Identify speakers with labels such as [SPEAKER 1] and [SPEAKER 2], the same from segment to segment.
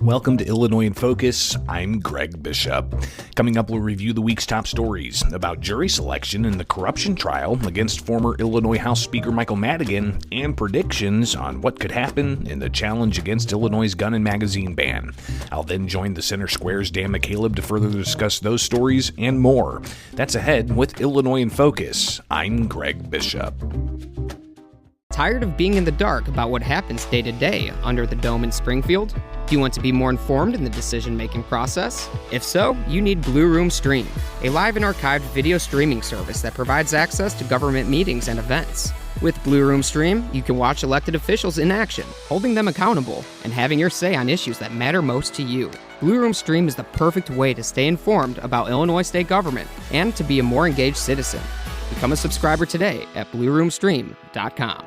[SPEAKER 1] Welcome to Illinois in Focus. I'm Greg Bishop. Coming up, we'll review the week's top stories about jury selection in the corruption trial against former Illinois House Speaker Michael Madigan and predictions on what could happen in the challenge against Illinois' gun and magazine ban. I'll then join the Center Square's Dan McCaleb to further discuss those stories and more. That's ahead with Illinois in Focus. I'm Greg Bishop.
[SPEAKER 2] Tired of being in the dark about what happens day to day under the dome in Springfield? Do you want to be more informed in the decision-making process? If so, you need Blue Room Stream, a live and archived video streaming service that provides access to government meetings and events. With Blue Room Stream, you can watch elected officials in action, holding them accountable, and having your say on issues that matter most to you. Blue Room Stream is the perfect way to stay informed about Illinois state government and to be a more engaged citizen. Become a subscriber today at blueroomstream.com.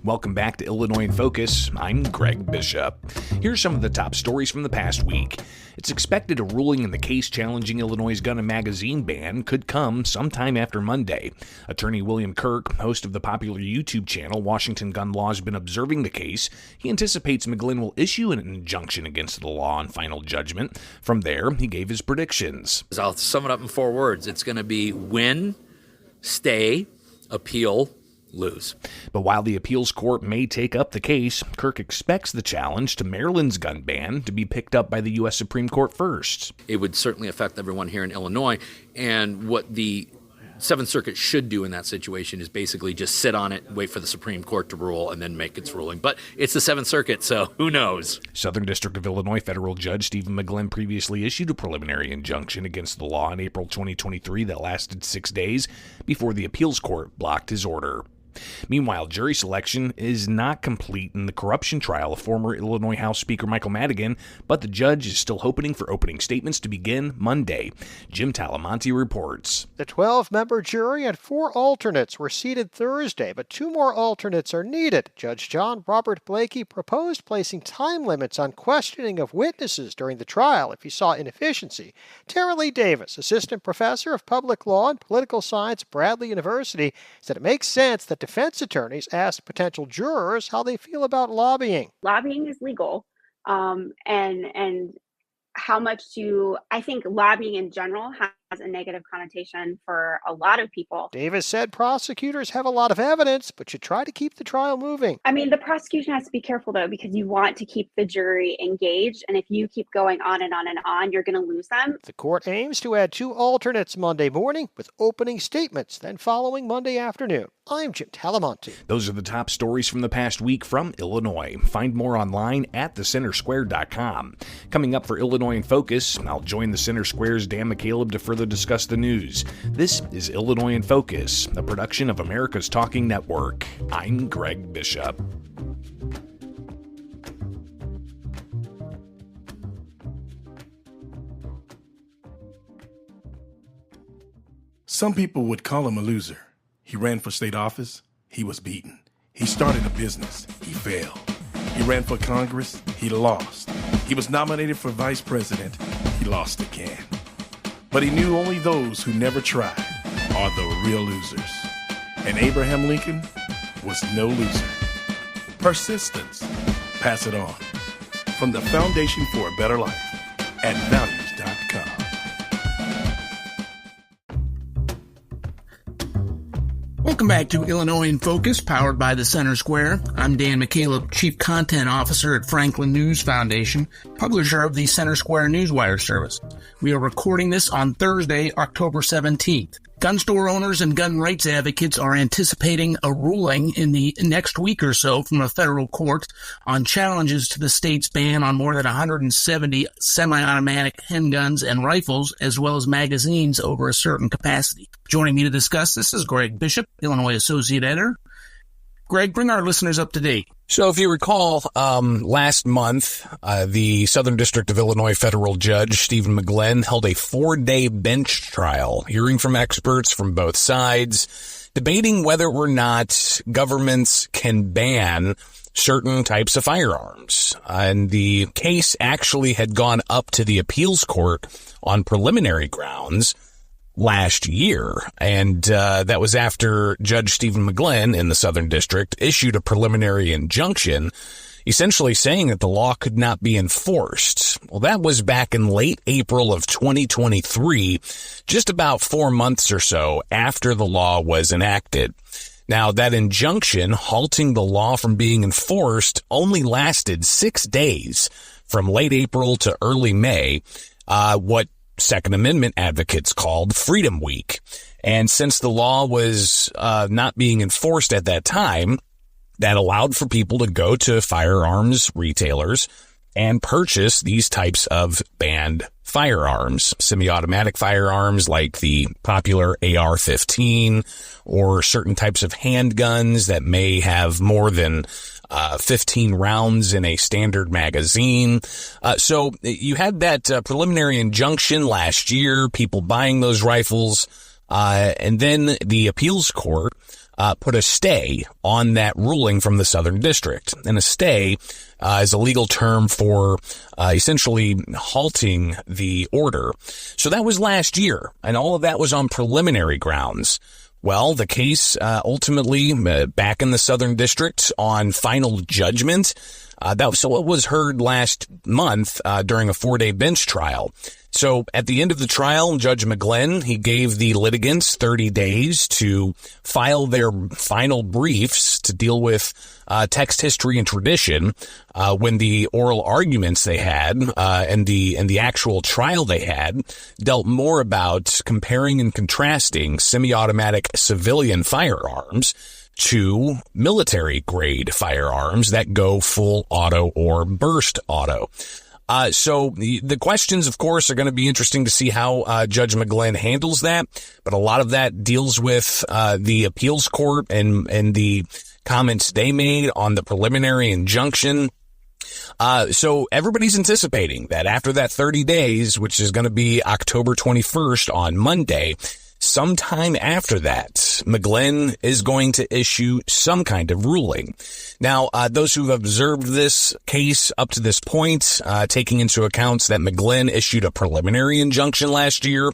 [SPEAKER 1] Welcome back to Illinois in Focus. I'm Greg Bishop. Here's some of the top stories from the past week. It's expected a ruling in the case challenging Illinois' gun and magazine ban could come sometime after Monday. Attorney William Kirk, host of the popular YouTube channel Washington Gun Law, has been observing the case. He anticipates McGlynn will issue an injunction against the law on final judgment. From there, he gave his predictions.
[SPEAKER 3] I'll sum it up in 4 words. It's going to be win, stay, appeal, lose.
[SPEAKER 1] But while the appeals court may take up the case, Kirk expects the challenge to Maryland's gun ban to be picked up by the U.S. Supreme Court first.
[SPEAKER 3] It would certainly affect everyone here in Illinois, and what the Seventh Circuit should do in that situation is basically just sit on it, wait for the Supreme Court to rule, and then make its ruling. But it's the Seventh Circuit, so who knows?
[SPEAKER 1] Southern District of Illinois federal judge Stephen McGlynn previously issued a preliminary injunction against the law in April 2023 that lasted 6 days before the appeals court blocked his order. Meanwhile, jury selection is not complete in the corruption trial of former Illinois House Speaker Michael Madigan, but the judge is still hoping for opening statements to begin Monday. Jim Talamonte reports.
[SPEAKER 4] The 12-member jury and 4 alternates were seated Thursday, but 2 more alternates are needed. Judge John Robert Blakey proposed placing time limits on questioning of witnesses during the trial if he saw inefficiency. Tara Lee Davis, assistant professor of public law and political science at Bradley University, said it makes sense that defense attorneys asked potential jurors how they feel about lobbying.
[SPEAKER 5] Lobbying is legal, and how much I think lobbying in general has a negative connotation for a lot of people.
[SPEAKER 4] Davis said prosecutors have a lot of evidence, but should try to keep the trial moving.
[SPEAKER 5] I mean, the prosecution has to be careful, though, because you want to keep the jury engaged, and if you keep going on and on and on, you're going to lose them.
[SPEAKER 4] The court aims to add 2 alternates Monday morning with opening statements, then following Monday afternoon. I'm Jim Talamonte.
[SPEAKER 1] Those are the top stories from the past week from Illinois. Find more online at thecentersquare.com. Coming up for Illinois in Focus, I'll join the Center Square's Dan McCaleb to further discuss the news. This is Illinois in Focus, a production of America's Talking Network. I'm Greg Bishop.
[SPEAKER 6] Some people would call him a loser. He ran for state office. He was beaten. He started a business. He failed. He ran for Congress. He lost. He was nominated for vice president. He lost again. But he knew only those who never tried are the real losers. And Abraham Lincoln was no loser. Persistence. Pass it on. From the Foundation for a Better Life at values.com.
[SPEAKER 7] Welcome back to Illinois in Focus, powered by the Center Square. I'm Dan McCaleb, Chief Content Officer at Franklin News Foundation, publisher of the Center Square Newswire service. We are recording this on Thursday, October 17th. Gun store owners and gun rights advocates are anticipating a ruling in the next week or so from a federal court on challenges to the state's ban on more than 170 semi-automatic handguns and rifles, as well as magazines over a certain capacity. Joining me to discuss this is Greg Bishop, Illinois Associate Editor. Greg, bring our listeners up to date.
[SPEAKER 1] So if you recall, last month, the Southern District of Illinois federal judge Stephen McGlynn held a 4-day bench trial, hearing from experts from both sides, debating whether or not governments can ban certain types of firearms. And the case actually had gone up to the appeals court on preliminary grounds last year, and that was after Judge Stephen McGlynn in the Southern District issued a preliminary injunction essentially saying that the law could not be enforced. Well, that was back in late April of 2023, just about 4 months or so after the law was enacted. Now, that injunction halting the law from being enforced only lasted 6 days, from late April to early May, what Second Amendment advocates called Freedom Week. And since the law was not being enforced at that time, that allowed for people to go to firearms retailers and purchase these types of banned firearms, semi-automatic firearms like the popular AR-15 or certain types of handguns that may have more than 15 rounds in a standard magazine. So you had that preliminary injunction last year, people buying those rifles, and then the appeals court put a stay on that ruling from the Southern District. And a stay is a legal term for essentially halting the order. So that was last year, and all of that was on preliminary grounds. Well, the case ultimately back in the Southern District on final judgment. So it was heard last month during a 4-day bench trial. So at the end of the trial, Judge McGlynn, he gave the litigants 30 days to file their final briefs to deal with text, history, and tradition when the oral arguments they had and the actual trial they had dealt more about comparing and contrasting semi-automatic civilian firearms to military-grade firearms that go full auto or burst auto. So the questions, of course, are going to be interesting to see how Judge McGlynn handles that. But a lot of that deals with the appeals court and the comments they made on the preliminary injunction. So everybody's anticipating that after that 30 days, which is going to be October 21st on Monday, sometime after that, McGlynn is going to issue some kind of ruling. Now, those who've observed this case up to this point, taking into account that McGlynn issued a preliminary injunction last year,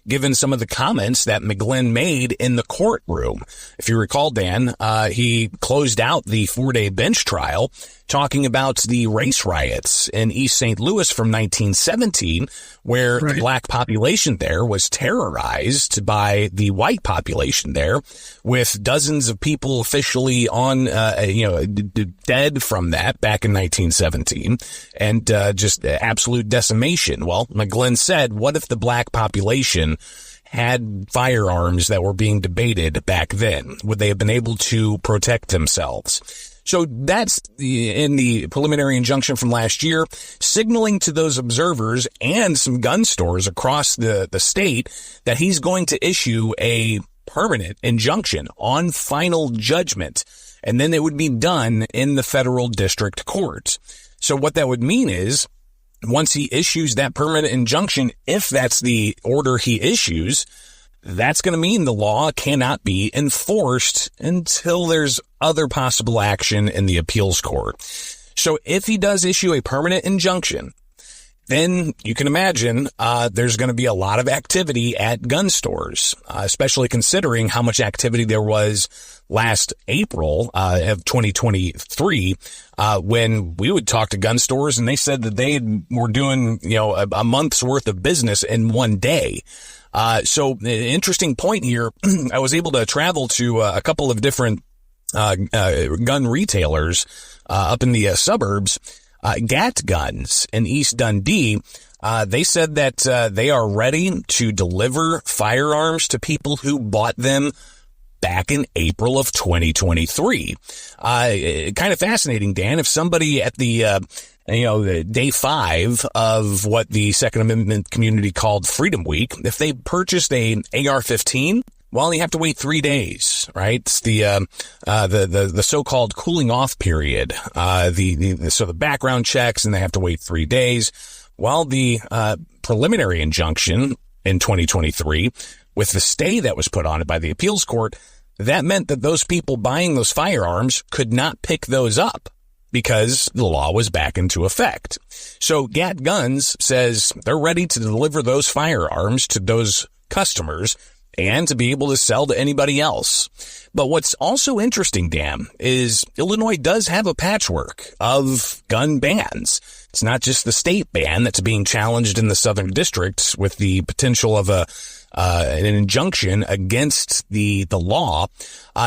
[SPEAKER 1] given some of the comments that McGlynn made in the courtroom. If you recall, Dan, he closed out the 4-day bench trial talking about the race riots in East St. Louis from 1917, where the black population there was terrorized by the white population there, with dozens of people officially on, dead from that back in 1917, and just absolute decimation. Well, McGlynn said, what if the black population had firearms that were being debated back then? Would they have been able to protect themselves? So that's in the preliminary injunction from last year, signaling to those observers and some gun stores across the state that he's going to issue a permanent injunction on final judgment, and then it would be done in the federal district court. So what that would mean is, once he issues that permanent injunction, if that's the order he issues, that's going to mean the law cannot be enforced until there's other possible action in the appeals court. So if he does issue a permanent injunction, then you can imagine there's going to be a lot of activity at gun stores, especially considering how much activity there was last April of 2023 when we would talk to gun stores and they said that they were doing a month's worth of business in one day. So an interesting point here, I was able to travel to a couple of different gun retailers up in the suburbs. Gat Guns in East Dundee, they said that they are ready to deliver firearms to people who bought them back in April of 2023. Kind of fascinating, Dan. If somebody at the day 5 of what the Second Amendment community called Freedom Week, if they purchased a AR-15, well, you have to wait 3 days, right? It's the so-called cooling off period, so the background checks, and they have to wait 3 days. While the preliminary injunction in 2023, with the stay that was put on it by the appeals court, that meant that those people buying those firearms could not pick those up because the law was back into effect. So Gat Guns says they're ready to deliver those firearms to those customers and to be able to sell to anybody else. But what's also interesting, Dan, is Illinois does have a patchwork of gun bans. It's not just the state ban that's being challenged in the Southern District with the potential of an injunction against the law.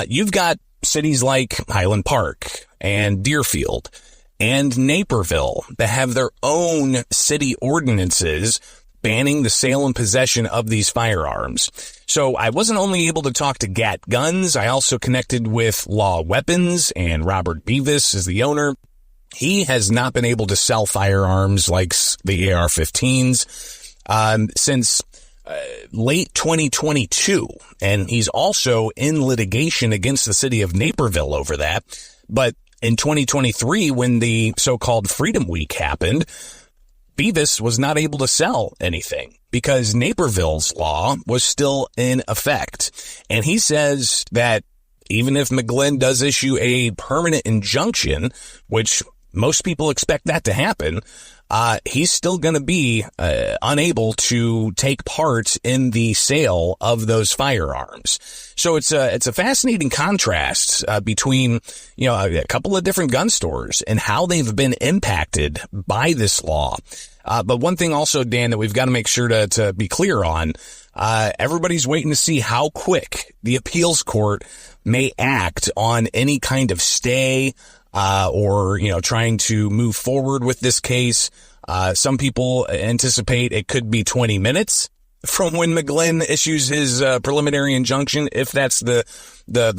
[SPEAKER 1] You've got cities like Highland Park and Deerfield and Naperville that have their own city ordinances banning the sale and possession of these firearms. So I wasn't only able to talk to Gat Guns, I also connected with Law Weapons, and Robert Beavis is the owner. He has not been able to sell firearms like the AR-15s since late 2022, and he's also in litigation against the city of Naperville over that. But in 2023, when the so-called Freedom Week happened, Beavis was not able to sell anything because Naperville's law was still in effect. And he says that even if McGlynn does issue a permanent injunction, which most people expect that to happen, he's still going to be unable to take part in the sale of those firearms. So it's a fascinating contrast between, a couple of different gun stores and how they've been impacted by this law. But one thing also, Dan, that we've got to make sure to be clear on, everybody's waiting to see how quick the appeals court may act on any kind of stay or trying to move forward with this case. Some people anticipate it could be 20 minutes from when McGlynn issues his preliminary injunction, if that's the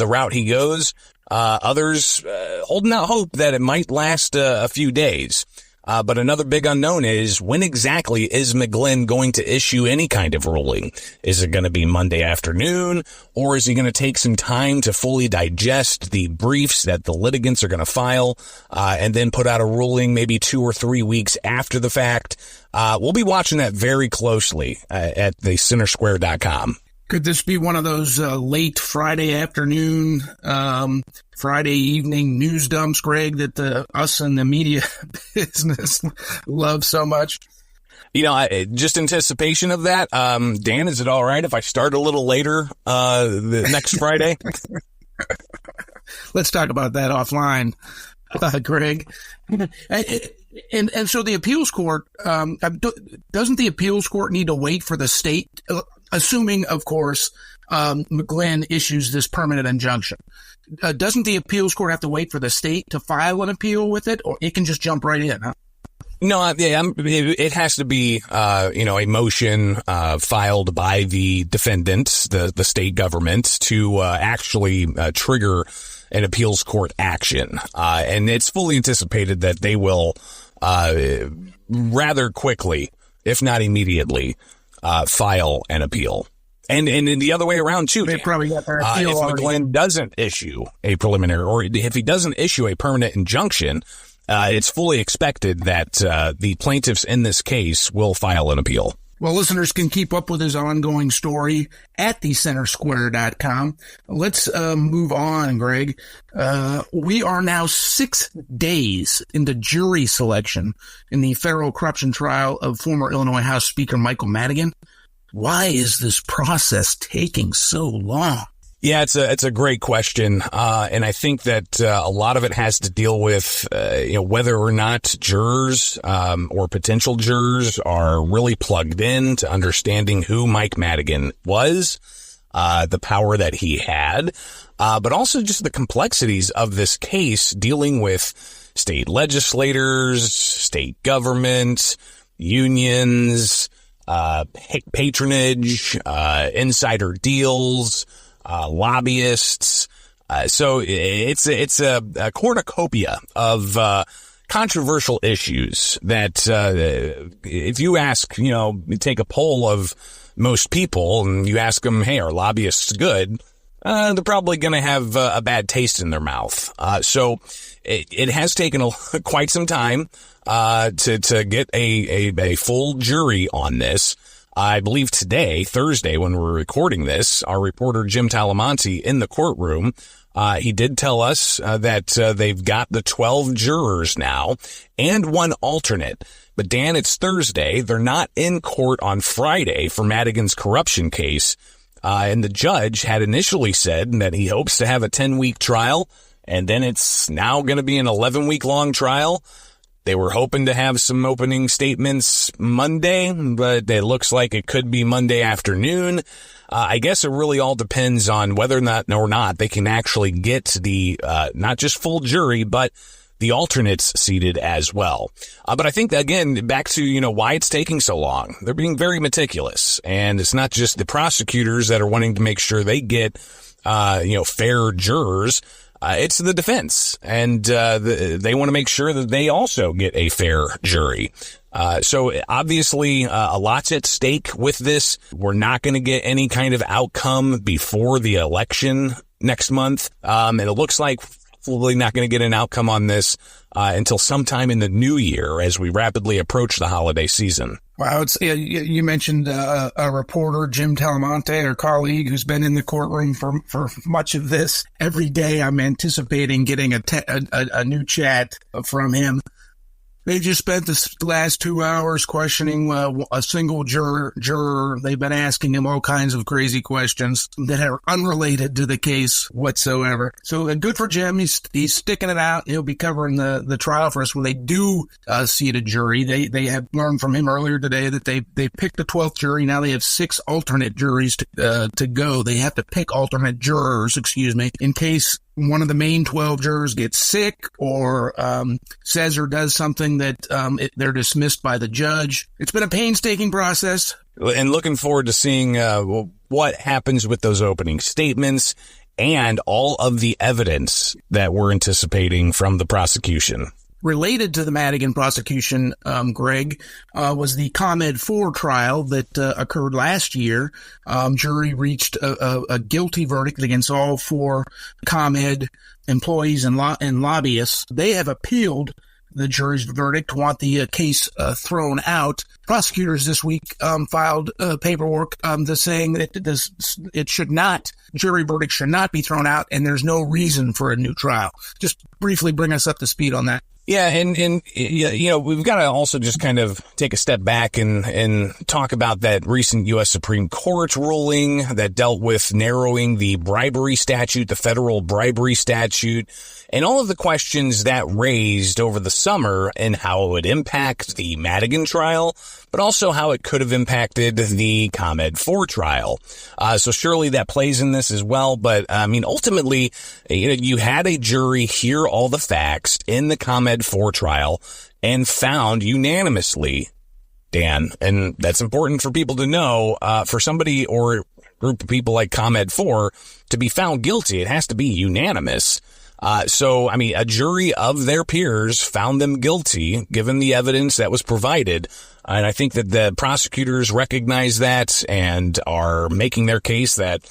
[SPEAKER 1] route he goes. Others holding out hope that it might last a few days. But another big unknown is, when exactly is McGlynn going to issue any kind of ruling? Is it going to be Monday afternoon, or is he going to take some time to fully digest the briefs that the litigants are going to file, and then put out a ruling maybe 2 or 3 weeks after the fact? We'll be watching that very closely at the centersquare.com.
[SPEAKER 7] Could this be one of those late Friday afternoon, Friday evening news dumps, Greg, that us and the media business love so much?
[SPEAKER 1] Just anticipation of that. Dan, is it all right if I start a little later the next Friday?
[SPEAKER 7] Let's talk about that offline, Greg. And so the appeals court, doesn't the appeals court need to wait for the state, assuming, of course, McGlynn issues this permanent injunction? Doesn't the appeals court have to wait for the state to file an appeal with it, or it can just jump right in, huh?
[SPEAKER 1] No, it has to be, a motion filed by the defendants, the state government, to actually trigger an appeals court action. And it's fully anticipated that they will rather quickly, if not immediately, file an appeal. And the other way around, too.
[SPEAKER 7] They probably got their appeal
[SPEAKER 1] if
[SPEAKER 7] already.
[SPEAKER 1] McGlynn doesn't issue a preliminary, or if he doesn't issue a permanent injunction, it's fully expected that the plaintiffs in this case will file an appeal.
[SPEAKER 7] Well, listeners can keep up with his ongoing story at thecentersquare.com. Let's move on, Greg. We are now 6 days into jury selection in the federal corruption trial of former Illinois House Speaker Michael Madigan. Why is this process taking so long?
[SPEAKER 1] Yeah, it's a great question. And I think that a lot of it has to deal with, whether or not jurors, or potential jurors are really plugged in to understanding who Mike Madigan was, the power that he had, but also just the complexities of this case dealing with state legislators, state government, unions, patronage, insider deals, lobbyists. So it's a cornucopia of controversial issues that if you ask, you take a poll of most people and you ask them, hey, are lobbyists good? They're probably going to have a bad taste in their mouth. So it has taken quite some time to get a full jury on this. I believe today, Thursday, when we're recording this, our reporter Jim Talamonte in the courtroom, he did tell us that they've got the 12 jurors now and one alternate. But Dan, it's Thursday. They're not in court on Friday for Madigan's corruption case. And the judge had initially said that he hopes to have a 10-week trial, and then it's now going to be an 11-week-long trial. They were hoping to have some opening statements Monday, but it looks like it could be Monday afternoon. I guess it really all depends on whether or not they can actually get the not just full jury, but the alternates seated as well. But I think, again, back to, why it's taking so long. They're being very meticulous, and it's not just the prosecutors that are wanting to make sure they get, fair jurors. It's the defense, and they want to make sure that they also get a fair jury. So obviously, a lot's at stake with this. We're not going to get any kind of outcome before the election next month. And it looks like probably not going to get an outcome on this until sometime in the new year as we rapidly approach the holiday season.
[SPEAKER 7] Wow, you mentioned a reporter, Jim Talamonte, our colleague, who's been in the courtroom for much of this. Every day I'm anticipating getting a new chat from him. They just spent the last 2 hours questioning a single juror. They've been asking him all kinds of crazy questions that are unrelated to the case whatsoever. So good for Jim. He's sticking it out. He'll be covering the trial for us when they do seat a jury. They have learned from him earlier today that they picked the 12th jury. Now they have 6 alternate juries to go. They have to pick alternate jurors, in case one of the main 12 jurors gets sick or says or does something that they're dismissed by the judge. It's been a painstaking process.
[SPEAKER 1] And looking forward to seeing what happens with those opening statements and all of the evidence that we're anticipating from the prosecution.
[SPEAKER 7] Related to the Madigan prosecution, Greg, was the ComEd 4 trial that occurred last year. Jury reached a guilty verdict against all 4 ComEd employees and lobbyists. They have appealed the jury's verdict, want the case thrown out. Prosecutors this week filed paperwork saying that jury verdict should not be thrown out, and there's no reason for a new trial. Just briefly bring us up to speed on that.
[SPEAKER 1] Yeah, and we've got to also just kind of take a step back and talk about that recent U.S. Supreme Court ruling that dealt with narrowing the bribery statute, the federal bribery statute, and all of the questions that raised over the summer and how it would impact the Madigan trial, but also how it could have impacted the ComEd 4 trial. So surely that plays in this as well. But ultimately, you had a jury hear all the facts in the ComEd 4 trial and found unanimously, Dan, and that's important for people to know, for somebody or group of people like ComEd 4 to be found guilty, it has to be unanimous. So a jury of their peers found them guilty, given the evidence that was provided. And I think that the prosecutors recognize that and are making their case that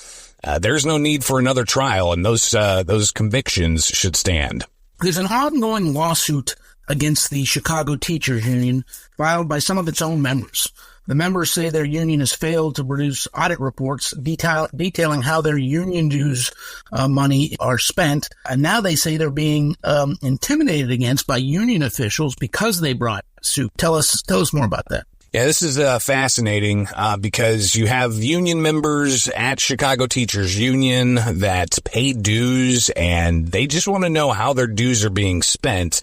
[SPEAKER 1] there's no need for another trial, and those convictions should stand.
[SPEAKER 7] There's an ongoing lawsuit against the Chicago Teachers Union filed by some of its own members. The members say their union has failed to produce audit reports detailing how their union dues money are spent, and now they say they're being intimidated against by union officials because they brought suit. Tell us more about that.
[SPEAKER 1] Yeah, this is fascinating because you have union members at Chicago Teachers Union that pay dues, and they just want to know how their dues are being spent.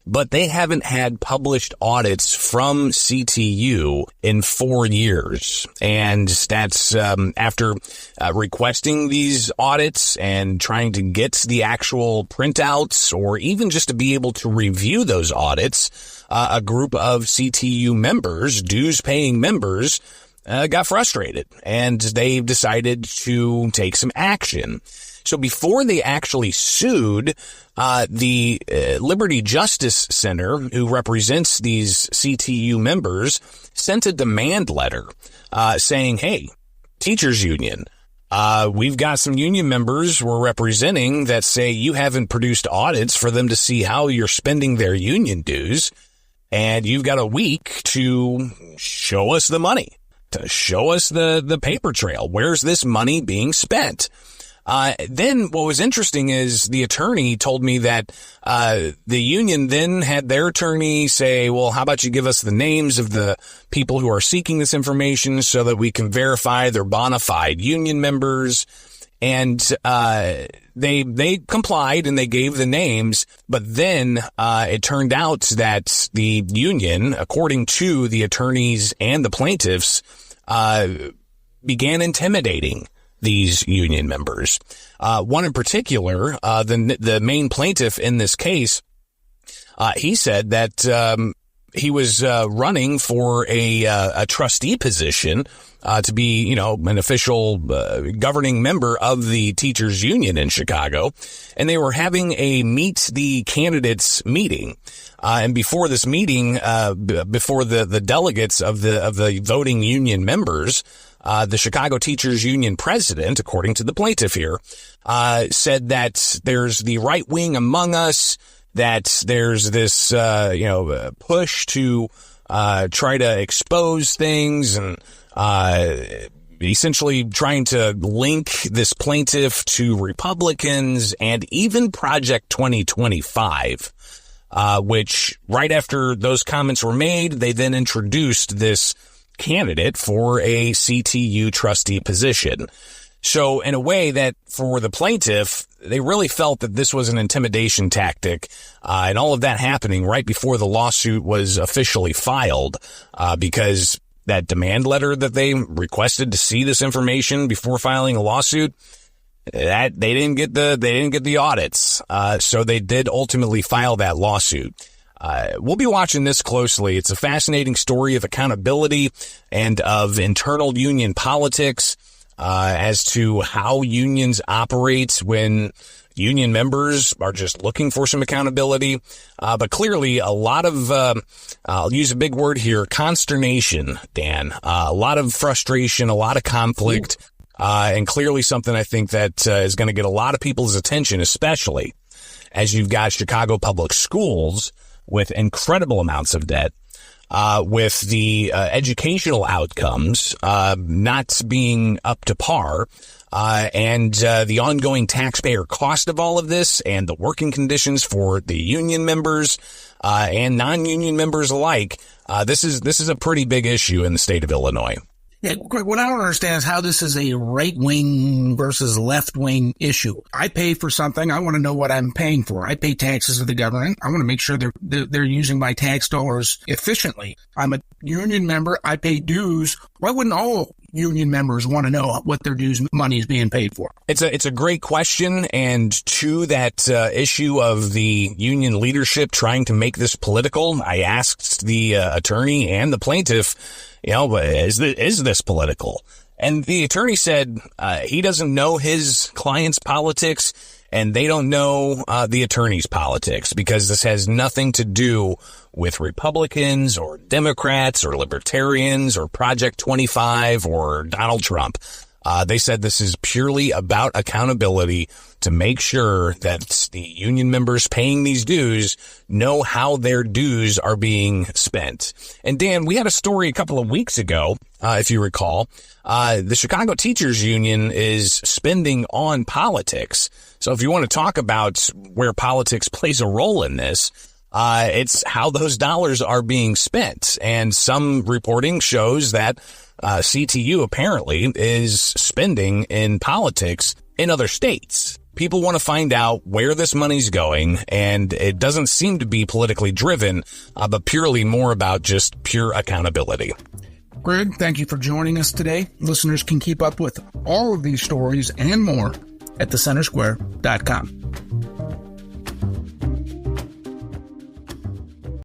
[SPEAKER 1] But they haven't had published audits from CTU in 4 years. And that's after requesting these audits and trying to get the actual printouts or even just to be able to review those audits, a group of CTU members, dues-paying members, got frustrated, and they decided to take some action. So before they actually sued, the Liberty Justice Center, who represents these CTU members, sent a demand letter saying, hey, teachers union, we've got some union members we're representing that say you haven't produced audits for them to see how you're spending their union dues, and you've got a week to show us the money, to show us the paper trail. Where's this money being spent? Then what was interesting is the attorney told me that the union then had their attorney say, well, how about you give us the names of the people who are seeking this information so that we can verify they're bona fide union members. And they complied and they gave the names. But then it turned out that the union, according to the attorneys and the plaintiffs, began intimidating these union members. One in particular, the main plaintiff in this case, he said that he was running for a trustee position to be, an official governing member of the teachers union in Chicago, and they were having a meet the candidates meeting. And before this meeting, before the delegates of the voting union members, the Chicago Teachers Union president, according to the plaintiff here, said that there's the right wing among us, that there's this, push to try to expose things and essentially trying to link this plaintiff to Republicans and even Project 2025, which right after those comments were made, they then introduced this candidate for a CTU trustee position. So in a way that for the plaintiff, they really felt that this was an intimidation tactic, and all of that happening right before the lawsuit was officially filed, because that demand letter that they requested to see this information before filing a lawsuit, that they didn't get the audits. So they did ultimately file that lawsuit. We'll be watching this closely. It's a fascinating story of accountability and of internal union politics, as to how unions operate when union members are just looking for some accountability. But clearly a lot of, I'll use a big word here, consternation, Dan, a lot of frustration, a lot of conflict, and clearly something I think that is going to get a lot of people's attention, especially as you've got Chicago Public Schools with incredible amounts of debt, with the educational outcomes not being up to par, and the ongoing taxpayer cost of all of this, and the working conditions for the union members and non-union members alike. This is a pretty big issue in the state of Illinois.
[SPEAKER 7] Yeah, Greg, what I don't understand is how this is a right-wing versus left-wing issue. I pay for something. I want to know what I'm paying for. I pay taxes to the government. I want to make sure they're using my tax dollars efficiently. I'm a union member. I pay dues. Why wouldn't all union members want to know what their dues money is being paid for?
[SPEAKER 1] It's a great question. And to that issue of the union leadership trying to make this political, I asked the attorney and the plaintiff, is this political? And the attorney said he doesn't know his client's politics, and they don't know the attorney's politics, because this has nothing to do with Republicans or Democrats or Libertarians or Project 25 or Donald Trump. They said this is purely about accountability to make sure that the union members paying these dues know how their dues are being spent. And Dan, we had a story a couple of weeks ago, if you recall. The Chicago Teachers Union is spending on politics. So if you want to talk about where politics plays a role in this, it's how those dollars are being spent. And some reporting shows that CTU apparently is spending in politics in other states. People want to find out where this money's going, and it doesn't seem to be politically driven, but purely more about just pure accountability.
[SPEAKER 7] Greg, thank you for joining us today. Listeners can keep up with all of these stories and more at thecentersquare.com.